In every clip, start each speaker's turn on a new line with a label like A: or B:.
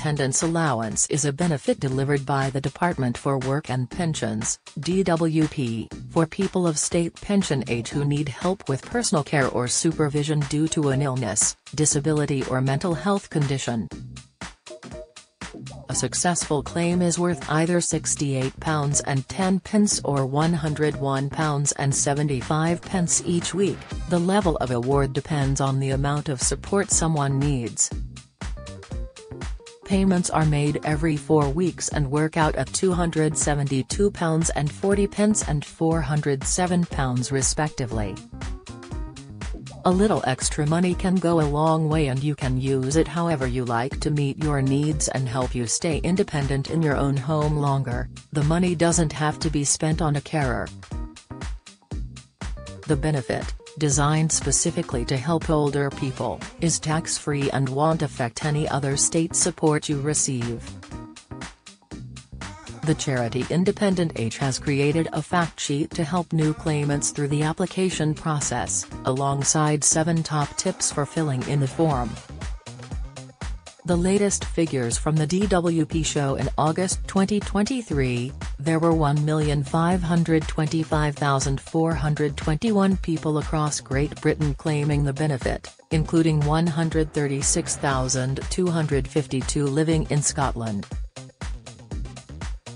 A: Attendance allowance is a benefit delivered by the Department for Work and Pensions (DWP) for people of state pension age who need help with personal care or supervision due to an illness, disability or mental health condition. A successful claim is worth either £68.10 or £101.75 each week. The level of award depends on the amount of support someone needs. Payments are made every 4 weeks and work out at £272.40 and £407 respectively. A little extra money can go a long way, and you can use it however you like to meet your needs and help you stay independent in your own home longer. The money doesn't have to be spent on a carer. The benefit, designed specifically to help older people, is tax-free and won't affect any other state support you receive. The charity Independent Age has created a fact sheet to help new claimants through the application process, alongside 7 top tips for filling in the form. The latest figures from the DWP show in August 2023, there were 1,525,421 people across Great Britain claiming the benefit, including 136,252 living in Scotland.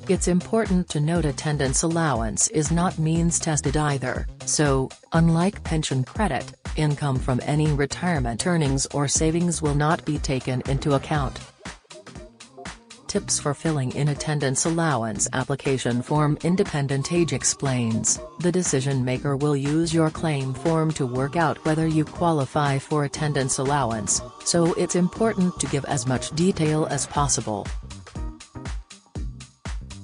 A: It's important to note attendance allowance is not means-tested either, so, unlike pension credit, income from any retirement earnings or savings will not be taken into account. Tips for filling in attendance allowance application form. Independent Age explains, the decision maker will use your claim form to work out whether you qualify for attendance allowance, so it's important to give as much detail as possible.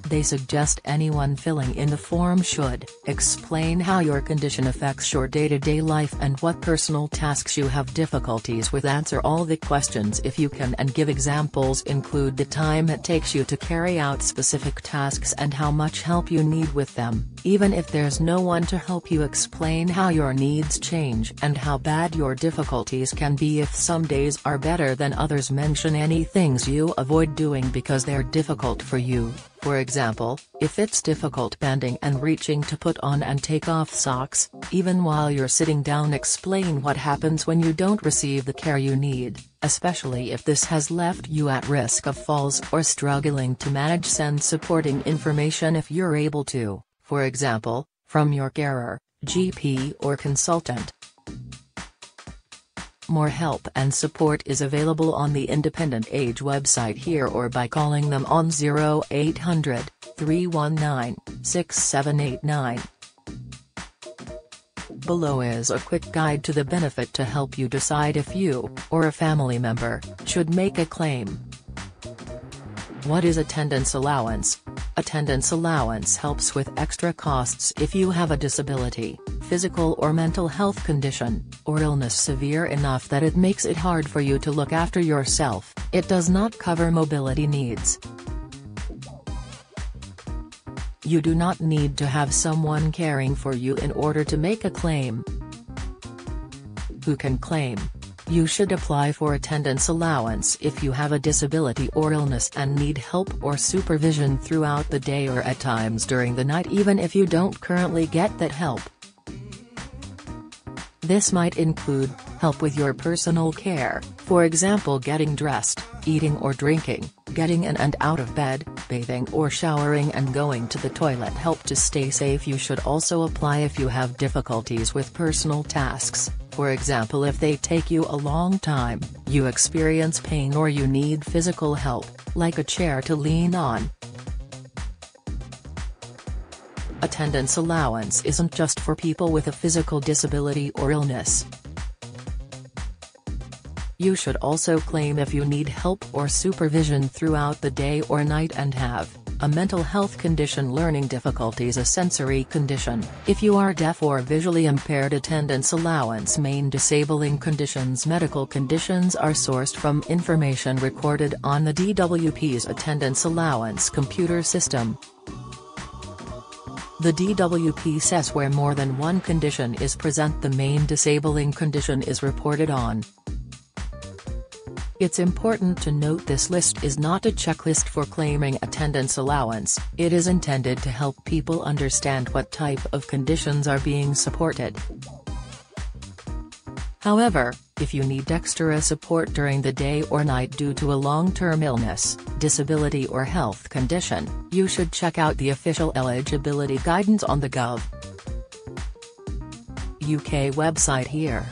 A: They suggest anyone filling in the form should explain how your condition affects your day-to-day life and what personal tasks you have difficulties with. Answer all the questions if you can and give examples. Include the time it takes you to carry out specific tasks and how much help you need with them, even if there's no one to help you. Explain how your needs change and how bad your difficulties can be. If some days are better than others, mention any things you avoid doing because they're difficult for you. For example, if it's difficult bending and reaching to put on and take off socks, even while you're sitting down, explain what happens when you don't receive the care you need, especially if this has left you at risk of falls or struggling to manage. Send supporting information if you're able to, for example, from your carer, GP or consultant. More help and support is available on the Independent Age website here or by calling them on 0800 319 6789. Below is a quick guide to the benefit to help you decide if you, or a family member, should make a claim. What is attendance allowance? Attendance allowance helps with extra costs if you have a disability, physical or mental health condition, or illness severe enough that it makes it hard for you to look after yourself. It does not cover mobility needs. You do not need to have someone caring for you in order to make a claim. Who can claim? You should apply for attendance allowance if you have a disability or illness and need help or supervision throughout the day or at times during the night, even if you don't currently get that help. This might include help with your personal care, for example getting dressed, eating or drinking, getting in and out of bed, bathing or showering and going to the toilet. Help to stay safe. You should also apply if you have difficulties with personal tasks, for example if they take you a long time, you experience pain or you need physical help, like a chair to lean on. Attendance allowance isn't just for people with a physical disability or illness. You should also claim if you need help or supervision throughout the day or night and have a mental health condition, learning difficulties, a sensory condition. If you are deaf or visually impaired, attendance allowance. Main disabling conditions. Medical conditions are sourced from information recorded on the DWP's attendance allowance computer system. The DWP says where more than one condition is present, the main disabling condition is reported on. It's important to note this list is not a checklist for claiming attendance allowance. It is intended to help people understand what type of conditions are being supported. However, if you need extra support during the day or night due to a long-term illness, disability or health condition, you should check out the official eligibility guidance on the Gov. UK website here.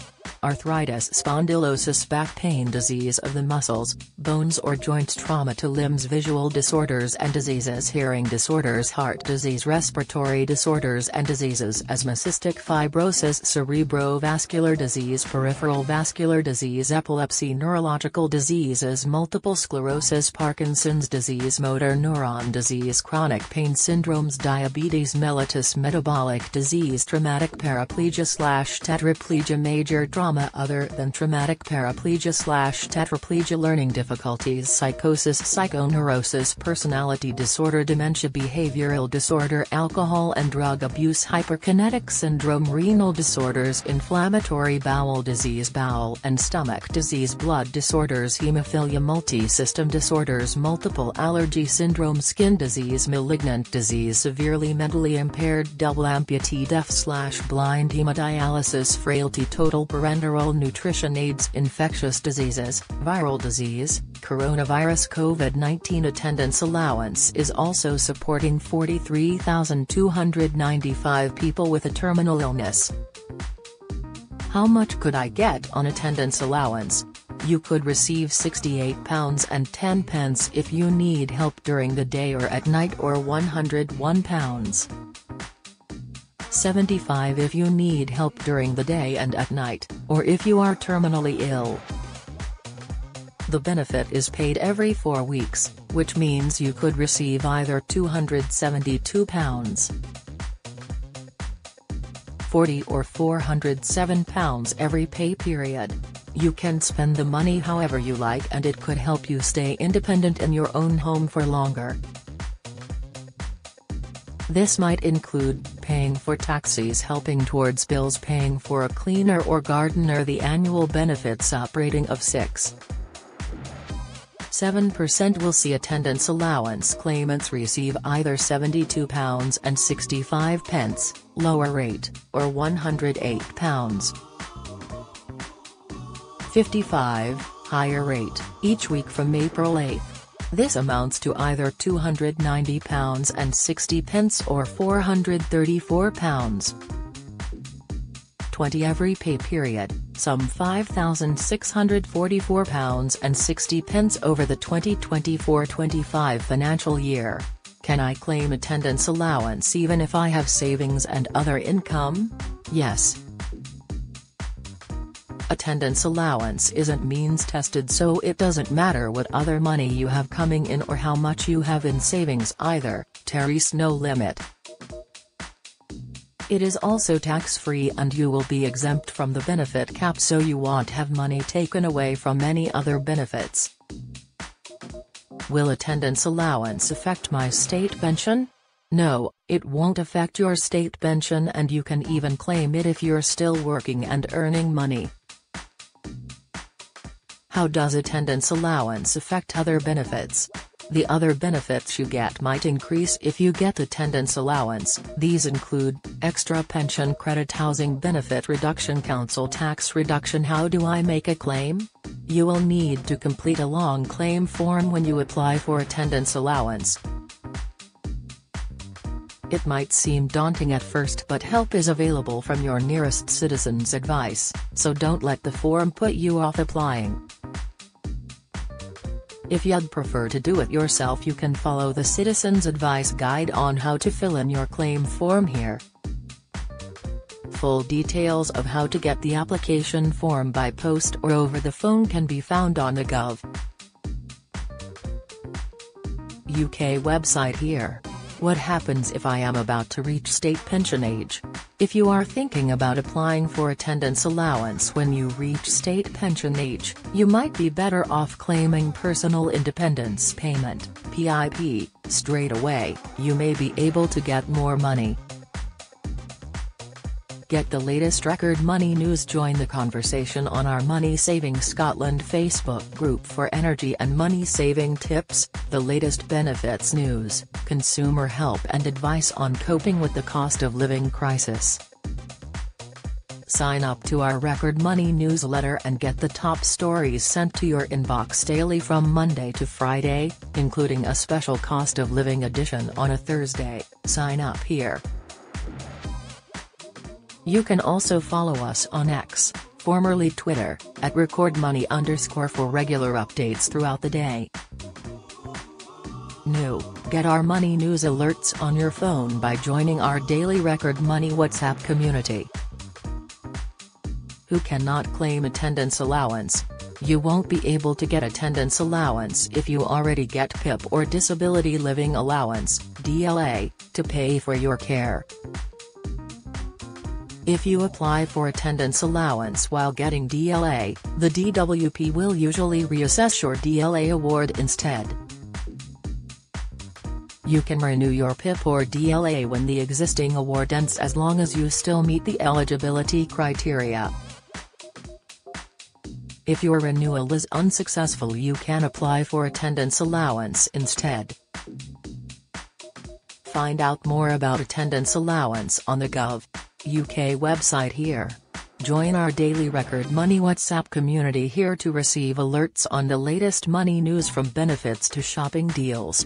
A: Arthritis, spondylosis, back pain, disease of the muscles, bones or joints, trauma to limbs, visual disorders and diseases, hearing disorders, heart disease, respiratory disorders and diseases, asthma, cystic fibrosis, cerebrovascular disease, peripheral vascular disease, epilepsy, neurological diseases, multiple sclerosis, Parkinson's disease, motor neuron disease, chronic pain syndromes, diabetes mellitus, metabolic disease, traumatic paraplegia/tetraplegia, major trauma other than traumatic paraplegia/tetraplegia, learning difficulties, psychosis, psychoneurosis, personality disorder, dementia, behavioral disorder, alcohol and drug abuse, hyperkinetic syndrome, renal disorders, inflammatory bowel disease, bowel and stomach disease, blood disorders, hemophilia, multi-system disorders, multiple allergy syndrome, skin disease, malignant disease, severely mentally impaired, double amputee, deaf/blind, hemodialysis, frailty, total parenteral nutrition, AIDS, infectious diseases, viral disease, coronavirus, COVID-19. Attendance allowance is also supporting 43,295 people with a terminal illness. How much could I get on attendance allowance? You could receive £68.10 if you need help during the day or at night, or £101. 75 if you need help during the day and at night, or if you are terminally ill. The benefit is paid every 4 weeks, which means you could receive either £272, £40 or £407 every pay period. You can spend the money however you like, and it could help you stay independent in your own home for longer. This might include paying for taxis, helping towards bills, paying for a cleaner or gardener. The annual benefits up rating of 6.7% will see attendance allowance claimants receive either £72.65, lower rate, or £108.55, higher rate, each week from April 8. This amounts to either £290.60 or £434.20 every pay period, some £5,644.60 over the 2024-25 financial year. Can I claim attendance allowance even if I have savings and other income? Yes. Attendance allowance isn't means tested, so it doesn't matter what other money you have coming in or how much you have in savings either. There is no limit. It is also tax-free, and you will be exempt from the benefit cap, so you won't have money taken away from any other benefits. Will attendance allowance affect my state pension? No, it won't affect your state pension, and you can even claim it if you're still working and earning money. How does attendance allowance affect other benefits? The other benefits you get might increase if you get attendance allowance. These include extra pension credit, housing benefit reduction, council tax reduction. How do I make a claim? You will need to complete a long claim form when you apply for attendance allowance. It might seem daunting at first, but help is available from your nearest Citizens Advice, so don't let the form put you off applying. If you'd prefer to do it yourself, you can follow the Citizens Advice guide on how to fill in your claim form here. Full details of how to get the application form by post or over the phone can be found on the Gov. UK website here. What happens if I am about to reach state pension age? If you are thinking about applying for attendance allowance when you reach state pension age, you might be better off claiming Personal Independence Payment (PIP) straight away. You may be able to get more money. Get the latest record money news. Join the conversation on our Money Saving Scotland Facebook group for energy and money saving tips, the latest benefits news, consumer help and advice on coping with the cost of living crisis. Sign up to our Record Money newsletter and get the top stories sent to your inbox daily from Monday to Friday, including a special cost of living edition on a Thursday. Sign up here. You can also follow us on X, formerly Twitter, at @recordmoney_ for regular updates throughout the day. New: get our money news alerts on your phone by joining our daily Record Money WhatsApp community. Who cannot claim attendance allowance? You won't be able to get attendance allowance if you already get PIP or Disability Living Allowance (DLA) to pay for your care. If you apply for attendance allowance while getting DLA, the DWP will usually reassess your DLA award instead. You can renew your PIP or DLA when the existing award ends as long as you still meet the eligibility criteria. If your renewal is unsuccessful, you can apply for attendance allowance instead. Find out more about attendance allowance on the Gov.uk website here. Join our daily Record Money WhatsApp community here to receive alerts on the latest money news, from benefits to shopping deals.